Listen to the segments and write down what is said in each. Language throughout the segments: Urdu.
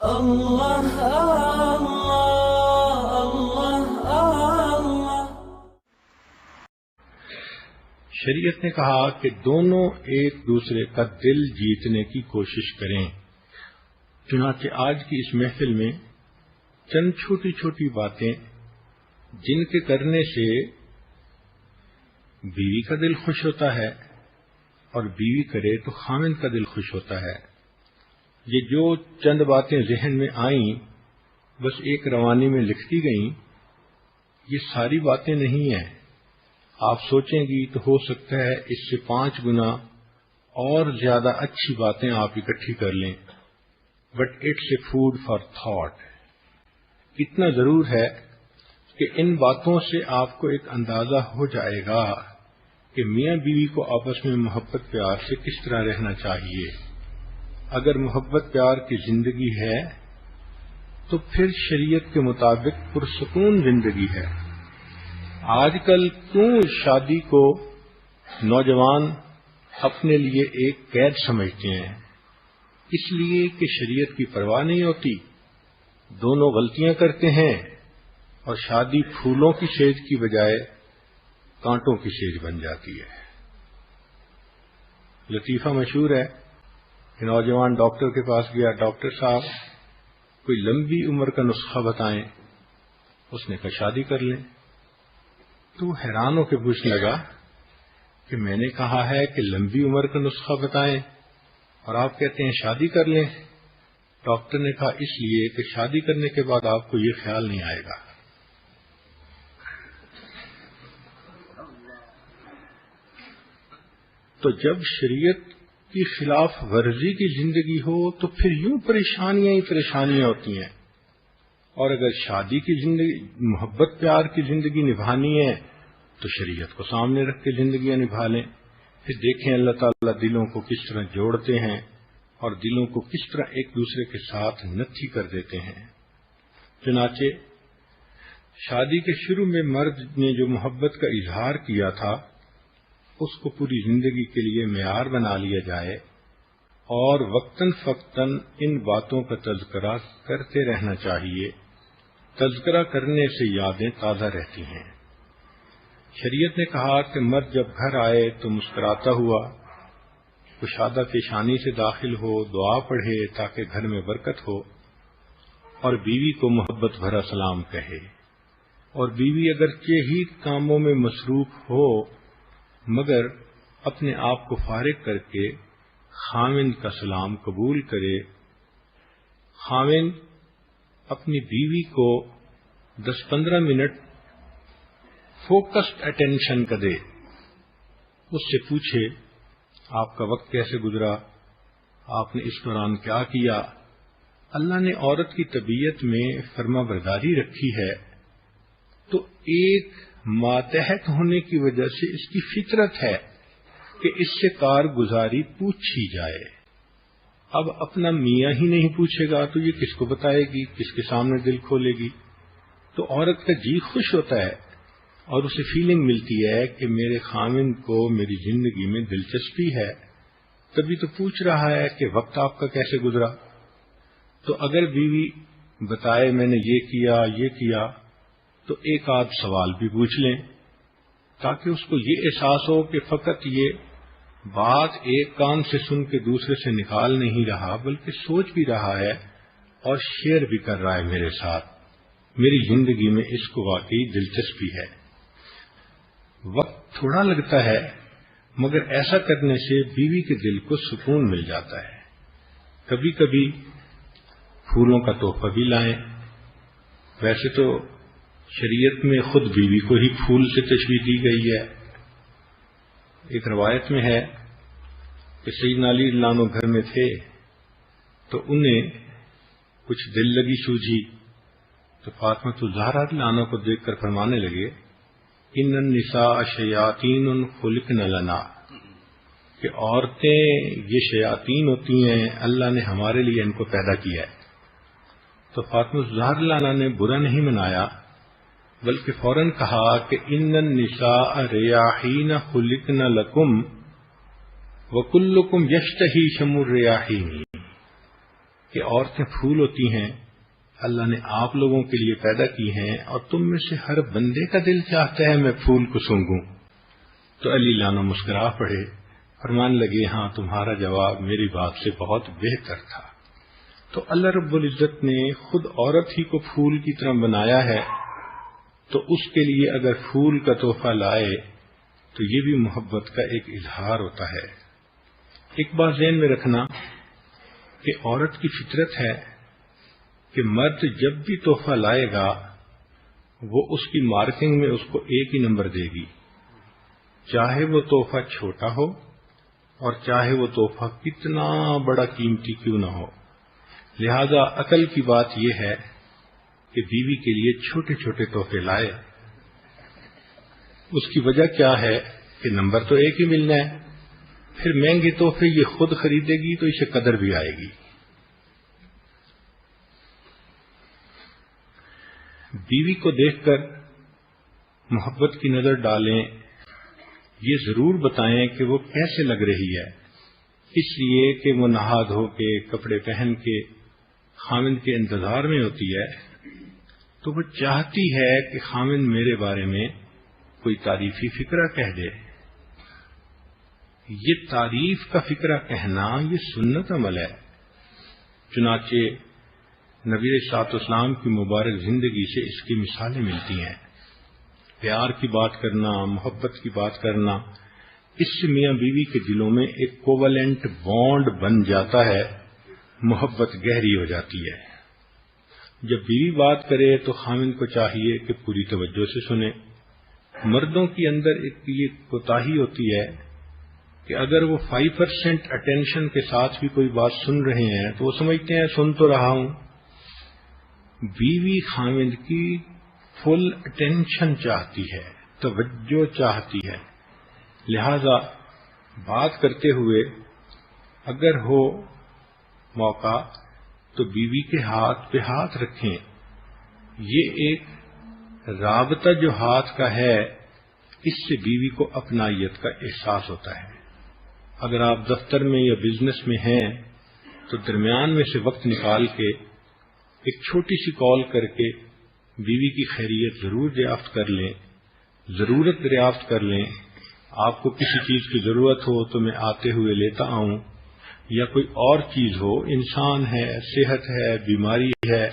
اللہ اللہ اللہ اللہ۔ شریعت نے کہا کہ دونوں ایک دوسرے کا دل جیتنے کی کوشش کریں۔ چنانچہ آج کی اس محفل میں چند چھوٹی چھوٹی باتیں جن کے کرنے سے بیوی کا دل خوش ہوتا ہے اور بیوی کرے تو خاوند کا دل خوش ہوتا ہے، یہ جو چند باتیں ذہن میں آئیں بس ایک روانی میں لکھ دی گئیں، یہ ساری باتیں نہیں ہیں۔ آپ سوچیں گی تو ہو سکتا ہے اس سے 5 گنا اور زیادہ اچھی باتیں آپ اکٹھی کر لیں، but it's a food for thought. اتنا ضرور ہے کہ ان باتوں سے آپ کو ایک اندازہ ہو جائے گا کہ میاں بیوی کو آپس میں محبت پیار سے کس طرح رہنا چاہیے۔ اگر محبت پیار کی زندگی ہے تو پھر شریعت کے مطابق پرسکون زندگی ہے۔ آج کل کیوں شادی کو نوجوان اپنے لیے ایک قید سمجھتے ہیں؟ اس لیے کہ شریعت کی پرواہ نہیں ہوتی، دونوں غلطیاں کرتے ہیں اور شادی پھولوں کی سیج کی بجائے کانٹوں کی سیج بن جاتی ہے۔ لطیفہ مشہور ہے کہ نوجوان ڈاکٹر کے پاس گیا، ڈاکٹر صاحب کوئی لمبی عمر کا نسخہ بتائیں۔ اس نے کہا شادی کر لیں۔ تو وہ حیران ہو کے پوچھنے لگا کہ میں نے کہا ہے کہ لمبی عمر کا نسخہ بتائیں اور آپ کہتے ہیں شادی کر لیں۔ ڈاکٹر نے کہا اس لیے کہ شادی کرنے کے بعد آپ کو یہ خیال نہیں آئے گا۔ تو جب شریعت کی خلاف ورزی کی زندگی ہو تو پھر یوں پریشانیاں ہی پریشانیاں ہوتی ہیں، اور اگر شادی کی زندگی محبت پیار کی زندگی نبھانی ہے تو شریعت کو سامنے رکھ کے زندگیاں نبھا لیں۔ پھر دیکھیں اللہ تعالیٰ دلوں کو کس طرح جوڑتے ہیں اور دلوں کو کس طرح ایک دوسرے کے ساتھ نتھی کر دیتے ہیں۔ چنانچہ شادی کے شروع میں مرد نے جو محبت کا اظہار کیا تھا اس کو پوری زندگی کے لیے معیار بنا لیا جائے اور وقتاً فوقتاً ان باتوں کا تذکرہ کرتے رہنا چاہیے۔ تذکرہ کرنے سے یادیں تازہ رہتی ہیں۔ شریعت نے کہا کہ مرد جب گھر آئے تو مسکراتا ہوا کشادہ پیشانی سے داخل ہو، دعا پڑھے تاکہ گھر میں برکت ہو، اور بیوی کو محبت بھرا سلام کہے۔ اور بیوی اگرچہ ہی کاموں میں مصروف ہو مگر اپنے آپ کو فارغ کر کے خاوند کا سلام قبول کرے۔ خاوند اپنی بیوی کو 10-15 منٹ فوکسڈ اٹینشن کا دے، اس سے پوچھے آپ کا وقت کیسے گزرا، آپ نے اس دوران کیا کیا۔ اللہ نے عورت کی طبیعت میں فرما برداری رکھی ہے تو ایک ماتحت ہونے کی وجہ سے اس کی فطرت ہے کہ اس سے کارگزاری پوچھی جائے۔ اب اپنا میاں ہی نہیں پوچھے گا تو یہ کس کو بتائے گی، کس کے سامنے دل کھولے گی؟ تو عورت کا جی خوش ہوتا ہے اور اسے فیلنگ ملتی ہے کہ میرے خاوند کو میری زندگی میں دلچسپی ہے، تبھی تو پوچھ رہا ہے کہ وقت آپ کا کیسے گزرا۔ تو اگر بیوی بتائے میں نے یہ کیا تو ایک آدھ سوال بھی پوچھ لیں تاکہ اس کو یہ احساس ہو کہ فقط یہ بات ایک کان سے سن کے دوسرے سے نکال نہیں رہا بلکہ سوچ بھی رہا ہے اور شیئر بھی کر رہا ہے میرے ساتھ، میری زندگی میں اس کو واقعی دلچسپی ہے۔ وقت تھوڑا لگتا ہے مگر ایسا کرنے سے بیوی کے دل کو سکون مل جاتا ہے۔ کبھی کبھی پھولوں کا تحفہ بھی لائیں۔ ویسے تو شریعت میں خود بیوی کو ہی پھول سے تشبیہ دی گئی ہے۔ ایک روایت میں ہے کہ سیدنا علی رضی اللہ عنہ گھر میں تھے تو انہیں کچھ دل لگی سوجھی تو فاطمہ الزہرا رضی اللہ عنہ کو دیکھ کر فرمانے لگے ان النساء شیاطین خلقن لنا، کہ عورتیں یہ شیاطین ہوتی ہیں، اللہ نے ہمارے لیے ان کو پیدا کیا ہے۔ تو فاطمہ الزہرا رضی اللہ عنہ نے برا نہیں منایا بلکہ فوراً کہا کہ ان النساء ریاحین خلقن لکم وکلکم یشتہی شم الریاحین، کہ عورتیں پھول ہوتی ہیں، اللہ نے آپ لوگوں کے لیے پیدا کی ہیں، اور تم میں سے ہر بندے کا دل چاہتا ہے میں پھول کو سونگوں۔ تو علی لانا مسکرا پڑے، فرمان لگے ہاں تمہارا جواب میری بات سے بہت بہتر تھا۔ تو اللہ رب العزت نے خود عورت ہی کو پھول کی طرح بنایا ہے، تو اس کے لیے اگر پھول کا تحفہ لائے تو یہ بھی محبت کا ایک اظہار ہوتا ہے۔ ایک بات ذہن میں رکھنا کہ عورت کی فطرت ہے کہ مرد جب بھی تحفہ لائے گا وہ اس کی مارکنگ میں اس کو ایک ہی نمبر دے گی، چاہے وہ تحفہ چھوٹا ہو اور چاہے وہ تحفہ کتنا بڑا قیمتی کیوں نہ ہو۔ لہذا عقل کی بات یہ ہے کہ بیوی کے لیے چھوٹے چھوٹے تحفے لائے۔ اس کی وجہ کیا ہے کہ نمبر تو ایک ہی ملنا ہے، پھر مہنگے تحفے یہ خود خریدے گی تو اسے قدر بھی آئے گی۔ بیوی کو دیکھ کر محبت کی نظر ڈالیں، یہ ضرور بتائیں کہ وہ کیسے لگ رہی ہے، اس لیے کہ وہ نہا دھو کے کپڑے پہن کے خامند کے انتظار میں ہوتی ہے، تو وہ چاہتی ہے کہ خامند میرے بارے میں کوئی تعریفی فقرہ کہہ دے۔ یہ تعریف کا فقرہ کہنا یہ سنت عمل ہے، چنانچہ نبی علیہ الصلوۃ والسلام کی مبارک زندگی سے اس کی مثالیں ملتی ہیں۔ پیار کی بات کرنا، محبت کی بات کرنا، اس سے میاں بیوی کے دلوں میں ایک کوولنٹ بانڈ بن جاتا ہے، محبت گہری ہو جاتی ہے۔ جب بیوی بات کرے تو خامند کو چاہیے کہ پوری توجہ سے سنے۔ مردوں کے اندر ایک یہ کوتاہی ہوتی ہے کہ اگر وہ 5% اٹینشن کے ساتھ بھی کوئی بات سن رہے ہیں تو وہ سمجھتے ہیں سن تو رہا ہوں۔ بیوی خامند کی فل اٹینشن چاہتی ہے، توجہ چاہتی ہے، لہذا بات کرتے ہوئے اگر ہو موقع تو بیوی کے ہاتھ پہ ہاتھ رکھیں۔ یہ ایک رابطہ جو ہاتھ کا ہے، اس سے بیوی کو اپنائیت کا احساس ہوتا ہے۔ اگر آپ دفتر میں یا بزنس میں ہیں تو درمیان میں سے وقت نکال کے ایک چھوٹی سی کال کر کے بیوی کی خیریت ضرور دریافت کر لیں، ضرورت دریافت کر لیں۔ آپ کو کسی چیز کی ضرورت ہو تو میں آتے ہوئے لیتا آؤں، یا کوئی اور چیز ہو، انسان ہے، صحت ہے، بیماری ہے،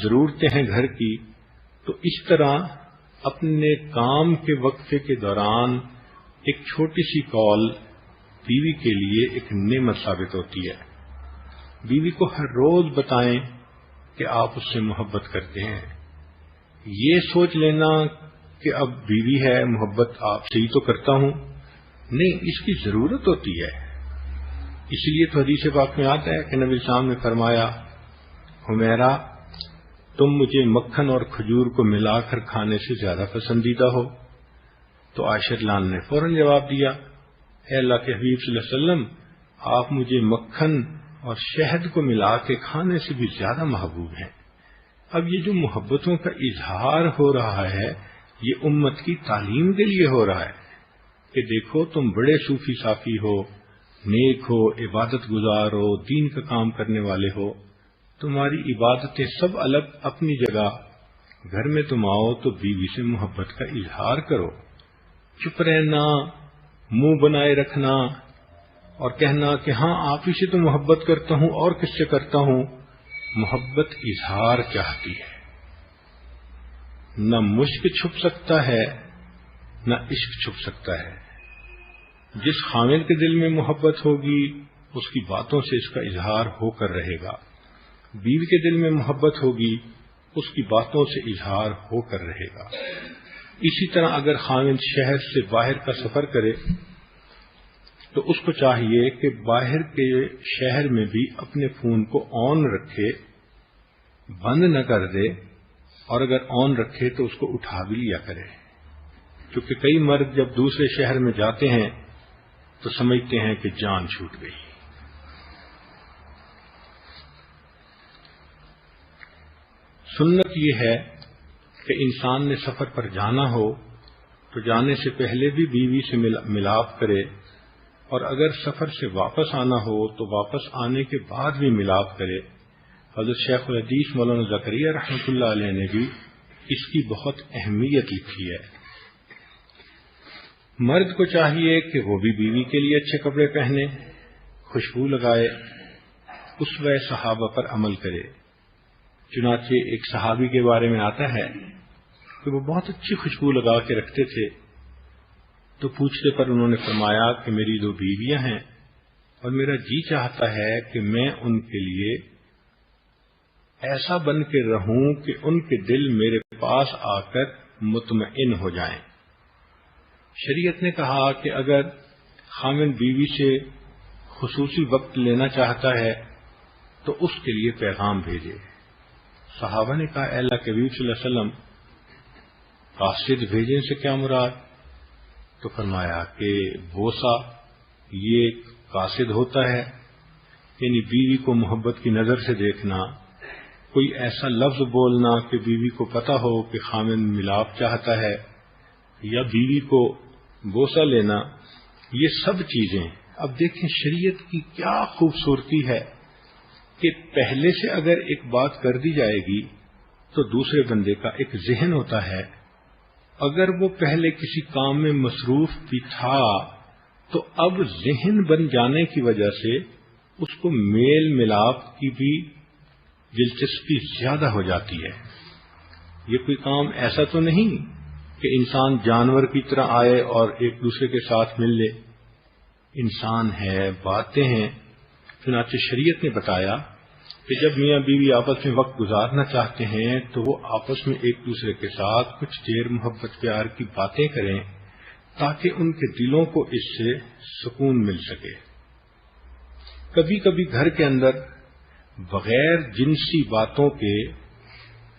ضرورتیں ہیں گھر کی، تو اس طرح اپنے کام کے وقفے کے دوران ایک چھوٹی سی کال بیوی کے لیے ایک نعمت ثابت ہوتی ہے۔ بیوی کو ہر روز بتائیں کہ آپ اس سے محبت کرتے ہیں۔ یہ سوچ لینا کہ اب بیوی ہے، محبت آپ سے ہی تو کرتا ہوں، نہیں، اس کی ضرورت ہوتی ہے۔ اس لیے تو حدیث پاک میں آتا ہے کہ نبی صاحب نے فرمایا، حمیرہ تم مجھے مکھن اور کھجور کو ملا کر کھانے سے زیادہ پسندیدہ ہو؟ تو عائشہ لان نے فوراً جواب دیا، اے اللہ کے حبیب صلی اللہ علیہ وسلم، آپ مجھے مکھن اور شہد کو ملا کے کھانے سے بھی زیادہ محبوب ہیں۔ اب یہ جو محبتوں کا اظہار ہو رہا ہے یہ امت کی تعلیم کے لیے ہو رہا ہے کہ دیکھو تم بڑے صوفی صافی ہو، نیک ہو، عبادت گزار ہو، دین کا کام کرنے والے ہو، تمہاری عبادتیں سب الگ اپنی جگہ، گھر میں تم آؤ تو بیوی سے محبت کا اظہار کرو۔ چپ رہنا، منہ بنائے رکھنا اور کہنا کہ ہاں آپ ہی سے تو محبت کرتا ہوں اور کس سے کرتا ہوں، محبت اظہار چاہتی ہے۔ نہ مشک چھپ سکتا ہے نہ عشق چھپ سکتا ہے۔ جس خامد کے دل میں محبت ہوگی اس کی باتوں سے اس کا اظہار ہو کر رہے گا، بیوی کے دل میں محبت ہوگی اس کی باتوں سے اظہار ہو کر رہے گا۔ اسی طرح اگر خامد شہر سے باہر کا سفر کرے تو اس کو چاہیے کہ باہر کے شہر میں بھی اپنے فون کو آن رکھے، بند نہ کر دے، اور اگر آن رکھے تو اس کو اٹھا بھی لیا کرے، کیونکہ کئی مرد جب دوسرے شہر میں جاتے ہیں تو سمجھتے ہیں کہ جان چھوٹ گئی۔ سنت یہ ہے کہ انسان نے سفر پر جانا ہو تو جانے سے پہلے بھی بیوی سے ملاپ کرے اور اگر سفر سے واپس آنا ہو تو واپس آنے کے بعد بھی ملاپ کرے۔ حضرت شیخ الحدیث مولانا زکریا رحمۃ اللہ علیہ نے بھی اس کی بہت اہمیت لکھی ہے۔ مرد کو چاہیے کہ وہ بھی بیوی کے لیے اچھے کپڑے پہنے، خوشبو لگائے، اسوہ صحابہ پر عمل کرے۔ چنانچہ ایک صحابی کے بارے میں آتا ہے کہ وہ بہت اچھی خوشبو لگا کے رکھتے تھے، تو پوچھنے پر انہوں نے فرمایا کہ میری 2 بیویاں ہیں اور میرا جی چاہتا ہے کہ میں ان کے لیے ایسا بن کے رہوں کہ ان کے دل میرے پاس آ کر مطمئن ہو جائیں۔ شریعت نے کہا کہ اگر خاوند بیوی سے خصوصی وقت لینا چاہتا ہے تو اس کے لیے پیغام بھیجے۔ صحابہ نے کہا اے اللہ کے حبیب صلی اللہ علیہ وسلم، قاصد بھیجنے سے کیا مراد؟ تو فرمایا کہ بوسہ یہ قاصد ہوتا ہے، یعنی بیوی کو محبت کی نظر سے دیکھنا، کوئی ایسا لفظ بولنا کہ بیوی کو پتہ ہو کہ خاوند ملاپ چاہتا ہے، یا بیوی کو بوسہ لینا، یہ سب چیزیں۔ اب دیکھیں شریعت کی کیا خوبصورتی ہے کہ پہلے سے اگر ایک بات کر دی جائے گی تو دوسرے بندے کا ایک ذہن ہوتا ہے، اگر وہ پہلے کسی کام میں مصروف بھی تھا تو اب ذہن بن جانے کی وجہ سے اس کو میل ملاپ کی بھی دلچسپی زیادہ ہو جاتی ہے۔ یہ کوئی کام ایسا تو نہیں کہ انسان جانور کی طرح آئے اور ایک دوسرے کے ساتھ مل لے، انسان ہے، باتیں ہیں۔ چنانچہ شریعت نے بتایا کہ جب میاں بیوی آپس میں وقت گزارنا چاہتے ہیں تو وہ آپس میں ایک دوسرے کے ساتھ کچھ دیر محبت پیار کی باتیں کریں تاکہ ان کے دلوں کو اس سے سکون مل سکے۔ کبھی کبھی گھر کے اندر بغیر جنسی باتوں کے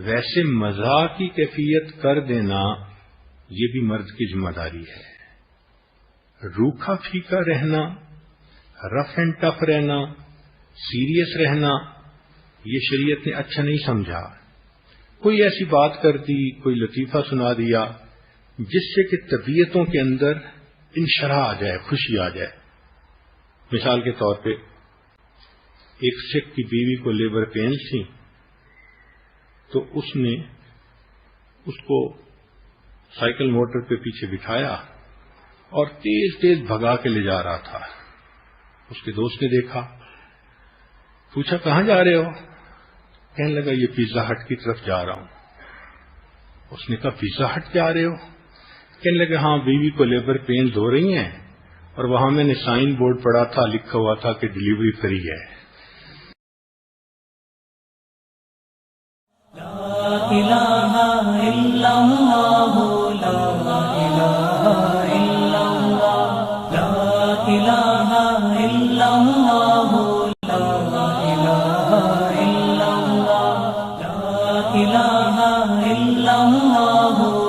ویسے مزاح کی کیفیت کر دینا یہ بھی مرد کی ذمہ داری ہے۔ روکھا پھیکا رہنا، رف اینڈ ٹف رہنا، سیریس رہنا، یہ شریعت نے اچھا نہیں سمجھا۔ کوئی ایسی بات کر دی، کوئی لطیفہ سنا دیا جس سے کہ طبیعتوں کے اندر انشراح آ جائے، خوشی آ جائے۔ مثال کے طور پہ ایک سکھ کی بیوی کو لیبر پینس تھی، تو اس نے اس کو سائیکل موٹر پہ پیچھے بٹھایا اور تیز تیز بھگا کے لے جا رہا تھا۔ اس کے دوست نے دیکھا، پوچھا کہاں جا رہے ہو؟ کہنے لگا یہ پیزا ہٹ کی طرف جا رہا ہوں۔ اس نے کہا پیزا ہٹ جا رہے ہو؟ کہنے لگا ہاں، بیوی کو لیبر پین دھو رہی ہیں اور وہاں میں نے سائن بورڈ پڑھا تھا، لکھا ہوا تھا کہ ڈیلیوری فری ہے۔ لا الہ الا اللہ، لا الہ الا اللہ، لا الہ الا اللہ، لا الہ الا اللہ، لا الہ الا اللہ۔